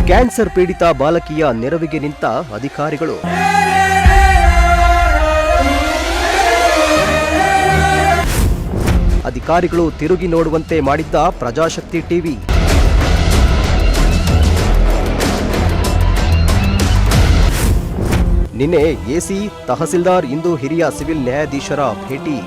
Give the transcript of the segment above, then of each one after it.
Cancer ಪೀಡಿತ ಬಾಲಕಿಯ ನೆರವಿಗೆ ನಿಂತ ಅಧಿಕಾರಿಗಳು. ಅಧಿಕಾರಿಗಳು ತಿರುಗಿ ನೋಡುವಂತೆ ಮಾಡಿದ್ದ ಪ್ರಜಾಶಕ್ತಿ ಟಿವಿ. ನಿನ್ನೆ ಎಸಿ, ತಹಸೀಲ್ದಾರ್ ಇಂದು ಹಿರಿಯ ಸಿವಿಲ್ ನ್ಯಾಯಾಧೀಶರ ಭೇಟಿ.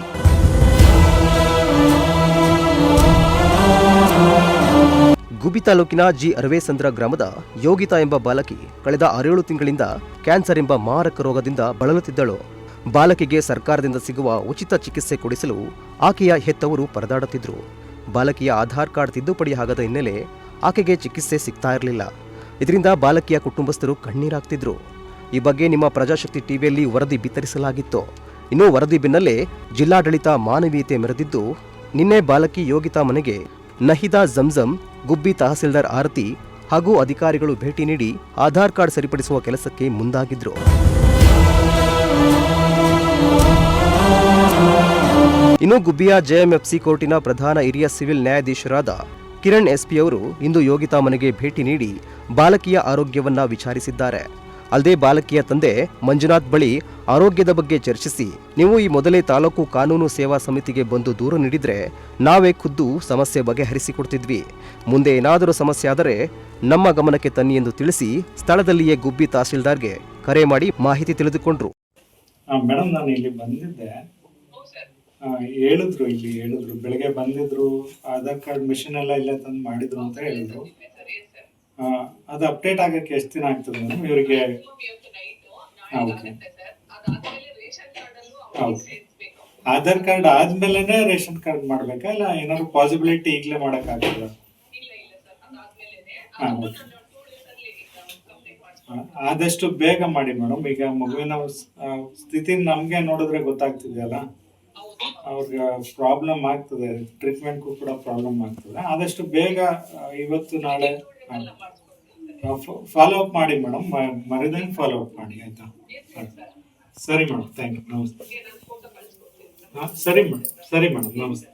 ಗುಬ್ಬಿ ತಾಲೂಕಿನ ಜಿ ಅರವೇಸಂದ್ರ ಗ್ರಾಮದ ಯೋಗಿತಾ ಎಂಬ ಬಾಲಕಿ ಕಳೆದ 6-7 ತಿಂಗಳಿಂದ ಕ್ಯಾನ್ಸರ್ ಎಂಬ ಮಾರಕ ರೋಗದಿಂದ ಬಳಲುತ್ತಿದ್ದಳು. ಬಾಲಕಿಗೆ ಸರ್ಕಾರದಿಂದ ಸಿಗುವ ಉಚಿತ ಚಿಕಿತ್ಸೆ ಕೊಡಿಸಲು ಆಕೆಯ ಹೆತ್ತವರು ಪರದಾಡುತ್ತಿದ್ದರು. ಬಾಲಕಿಯ ಆಧಾರ್ ಕಾರ್ಡ್ ತಿದ್ದುಪಡಿ ಆಗದ ಹಿನ್ನೆಲೆ ಆಕೆಗೆ ಚಿಕಿತ್ಸೆ ಸಿಗ್ತಾ ಇರಲಿಲ್ಲ. ಇದರಿಂದ ಬಾಲಕಿಯ ಕುಟುಂಬಸ್ಥರು ಕಣ್ಣೀರಾಗ್ತಿದ್ರು. ಈ ಬಗ್ಗೆ ನಿಮ್ಮ ಪ್ರಜಾಶಕ್ತಿ ಟಿವಿಯಲ್ಲಿ ವರದಿ ಬಿತ್ತರಿಸಲಾಗಿತ್ತು. ಇನ್ನು ವರದಿ ಬೆನ್ನಲ್ಲೇ ಜಿಲ್ಲಾಡಳಿತ ಮಾನವೀಯತೆ ಮೆರೆದಿದ್ದು, ನಿನ್ನೆ ಬಾಲಕಿ ಯೋಗಿತಾ ಮನೆಗೆ ನಹಿದಾ ಜಂಜಂ, ಗುಬ್ಬಿ ತಹಸೀಲ್ದಾರ್ ಆರತಿ ಹಾಗೂ ಅಧಿಕಾರಿಗಳು ಭೇಟಿ ನೀಡಿ ಆಧಾರ್ ಕಾರ್ಡ್ ಸರಿಪಡಿಸುವ ಕೆಲಸಕ್ಕೆ ಮುಂದಾಗಿದ್ರು. ಇನ್ನು ಗುಬ್ಬಿಯ ಜೆಎಂಎಫ್ಸಿ ಕೋರ್ಟಿನ ಪ್ರಧಾನ ಹಿರಿಯ ಸಿವಿಲ್ ನ್ಯಾಯಾಧೀಶರಾದ ಕಿರಣ್ ಎಸ್ಪಿ ಅವರು ಇಂದು ಯೋಗಿತಾ ಮನೆಗೆ ಭೇಟಿ ನೀಡಿ ಬಾಲಕಿಯ ಆರೋಗ್ಯವನ್ನ ವಿಚಾರಿಸಿದ್ದಾರೆ. ಅಲ್ಲದೆ ಬಾಲಕಿಯ ತಂದೆ ಮಂಜುನಾಥ್ ಬಳಿ ಆರೋಗ್ಯದ ಬಗ್ಗೆ ಚರ್ಚಿಸಿ, ನೀವು ಈ ಮೊದಲೇ ತಾಲೂಕು ಕಾನೂನು ಸೇವಾ ಸಮಿತಿಗೆ ಬಂದು ದೂರು ನೀಡಿದ್ರೆ ನಾವೇ ಖುದ್ದು ಸಮಸ್ಯೆ ಬಗೆಹರಿಸಿಕೊಡ್ತಿದ್ವಿ. ಮುಂದೆ ಏನಾದರೂ ಸಮಸ್ಯೆ ಆದರೆ ನಮ್ಮ ಗಮನಕ್ಕೆ ತನ್ನಿ ಎಂದು ತಿಳಿಸಿ ಸ್ಥಳದಲ್ಲಿಯೇ ಗುಬ್ಬಿ ತಹಸೀಲ್ದಾರ್ಗೆ ಕರೆ ಮಾಡಿ ಮಾಹಿತಿ ತಿಳಿದುಕೊಂಡ್ರು. ಮೇಡಮ್, ನಾನು ಇಲ್ಲಿ ಬಂದಿದ್ದೆ. ಹೇಳಿದ್ರು ಬೆಳಗ್ಗೆ ಬಂದಿದ್ರು, ಆಧಾರ್ ಕಾರ್ಡ್ ಮಿಷನ್ ಎಲ್ಲ ಇಲ್ಲೇ ತಂದು ಮಾಡಿದ್ರು ಅಂತ ಹೇಳಿದ್ರು. ಅದು ಅಪ್ಡೇಟ್ ಆಗಕ್ಕೆ ಎಷ್ಟು ದಿನ ಆಗ್ತದೆ ಮೇಡಮ್ ಇವರಿಗೆ? ಆಧಾರ್ ಕಾರ್ಡ್ ಆದ್ಮೇಲೆ ರೇಷನ್ ಕಾರ್ಡ್ ಮಾಡ್ಬೇಕಾ, ಇಲ್ಲ ಏನಾದ್ರು ಪಾಸಿಬಿಲಿಟಿ ಈಗಲೇ ಮಾಡಕ್ ಆಗಲ್ಲ? ಆದಷ್ಟು ಬೇಗ ಮಾಡಿ ಮೇಡಮ್. ಈಗ ಮಗುವಿನ ಸ್ಥಿತಿ ನಮ್ಗೆ ನೋಡಿದ್ರೆ ಗೊತ್ತಾಗ್ತಿದೆಯಲ್ಲ, ಅವ್ರಿಗೆ ಪ್ರಾಬ್ಲಮ್ ಆಗ್ತದೆ, ಟ್ರೀಟ್ಮೆಂಟ್ಗೂ ಕೂಡ ಪ್ರಾಬ್ಲಮ್ ಆಗ್ತದೆ. ಆದಷ್ಟು ಬೇಗ ಇವತ್ತು ನಾಳೆ ಫಾಲೋ ಅಪ್ ಮಾಡಿ ಮೇಡಮ್, ಮರಿದಂಗೆ ಫಾಲೋ ಅಪ್ ಮಾಡಿ, ಆಯ್ತಾ? ಸರಿ ಮೇಡಮ್, ಥ್ಯಾಂಕ್ ಯು, ನಮಸ್ತೆ. ಸರಿ ಮೇಡಮ್, ನಮಸ್ತೆ,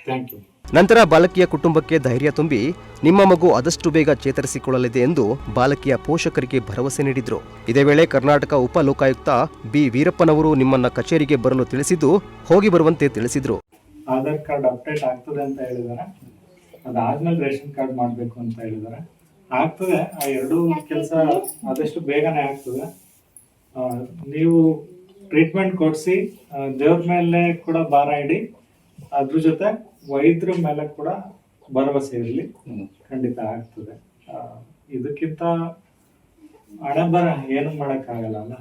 ಥ್ಯಾಂಕ್ ಯು. ನಂತರ ಬಾಲಕಿಯ ಕುಟುಂಬಕ್ಕೆ ಧೈರ್ಯ ತುಂಬಿ ನಿಮ್ಮ ಮಗು ಆದಷ್ಟು ಬೇಗ ಚೇತರಿಸಿಕೊಳ್ಳಲಿದೆ ಎಂದು ಬಾಲಕಿಯ ಪೋಷಕರಿಗೆ ಭರವಸೆ ನೀಡಿದ್ರು. ಇದೇ ವೇಳೆ ಕರ್ನಾಟಕ ಉಪ ಲೋಕಾಯುಕ್ತ ಬಿ ವೀರಪ್ಪನವರು ನಿಮ್ಮನ್ನ ಕಚೇರಿಗೆ ಬರಲು ತಿಳಿಸಿದ್ದು, ಹೋಗಿ ಬರುವಂತೆ ತಿಳಿಸಿದ್ರು. ಆಧಾರ್ ಕಾರ್ಡ್ ಅಪ್ಡೇಟ್ ಆಗ್ತದೆ ಅಂತ ಹೇಳಿದಾರೆ, ಅದಾದ್ಮೇಲೆ ರೇಷನ್ ಕಾರ್ಡ್ ಮಾಡ್ಬೇಕು ಅಂತ ಹೇಳಿದಾರೆ. ಆಗ್ತದೆ, ಆ ಎರಡೂ ಕೆಲಸ ಆದಷ್ಟು ಬೇಗನೆ ಆಗ್ತದೆ. ನೀವು ಟ್ರೀಟ್ಮೆಂಟ್ ಕೊಡಿಸಿ ದೇವ್ರ ಮೇಲೆ ಕೂಡ ಭಾರ ಇಡಿ, ಅದ್ರ ಜೊತೆ ವೈದ್ಯರ ಮೇಲೆ ಕೂಡ ಭರವಸೆ ಇರಲಿ, ಖಂಡಿತ ಆಗ್ತದೆ. ಇದಕ್ಕಿಂತ ಹಣೆ ಬರ ಏನು ಮಾಡೋಕ್ಕಾಗಲ್ಲ ಅಲ್ಲ.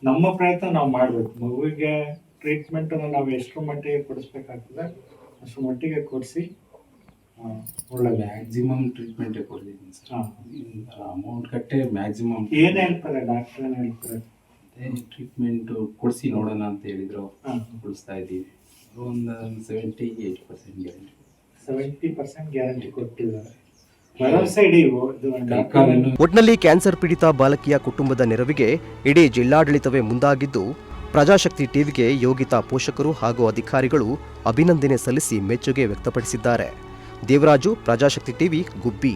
ನಮ್ಮ ಪ್ರಯತ್ನ ನಾವು ಮಾಡ್ಬೇಕು. ಮಗುವಿಗೆ ಟ್ರೀಟ್ಮೆಂಟ್ ನಾವು ಎಷ್ಟು ಮಟ್ಟಿಗೆ ಕೊಡಿಸ್ಬೇಕಾಗ್ತದೆ ಅಷ್ಟು ಮಟ್ಟಿಗೆ ಕೊಡಿಸಿ ಒಳ್ಳೆ ಮ್ಯಾಕ್ಸಿಮಮ್ ಟ್ರೀಟ್ಮೆಂಟ್ ಕೊಡ್ತಿದ್ದೀನಿ ಸರ್. ಅಮೌಂಟ್ ಕಟ್ಟೆ ಮ್ಯಾಕ್ಸಿಮಮ್ ಏನ್ ಹೇಳ್ತಾರೆ ಡಾಕ್ಟರ್? ಏನ್ ಹೇಳ್ತಾರೆ? ಟ್ರೀಟ್ಮೆಂಟ್ ಕೊಡಿಸಿ ನೋಡೋಣ ಅಂತ ಹೇಳಿದ್ರು, ಕೊಡಿಸ್ತಾ ಇದ್ದೀವಿ. ಒಂದು 70-80% ಗ್ಯಾರಂಟಿ. 70% ಗ್ಯಾರಂಟಿ ಕೊಟ್ಟಿದ್ದಾರೆ. ಭರವಸೆ ಇಡಿ. ಒಟ್ನಲ್ಲಿ ಕ್ಯಾನ್ಸರ್ ಪೀಡಿತ ಬಾಲಕಿಯ ಕುಟುಂಬದ ನೆರವಿಗೆ ಇಡೀ ಜಿಲ್ಲಾಡಳಿತವೇ ಮುಂದಾಗಿದ್ದು, ಪ್ರಜಾಶಕ್ತಿ ಟಿವಿಗೆ ಯೋಗಿತಾ ಪೋಷಕರು ಹಾಗೂ ಅಧಿಕಾರಿಗಳು ಅಭಿನಂದನೆ ಸಲ್ಲಿಸಿ ಮೆಚ್ಚುಗೆ ವ್ಯಕ್ತಪಡಿಸಿದ್ದಾರೆ. ದೇವರಾಜು, ಪ್ರಜಾಶಕ್ತಿ ಟಿವಿ, ಗುಬ್ಬಿ.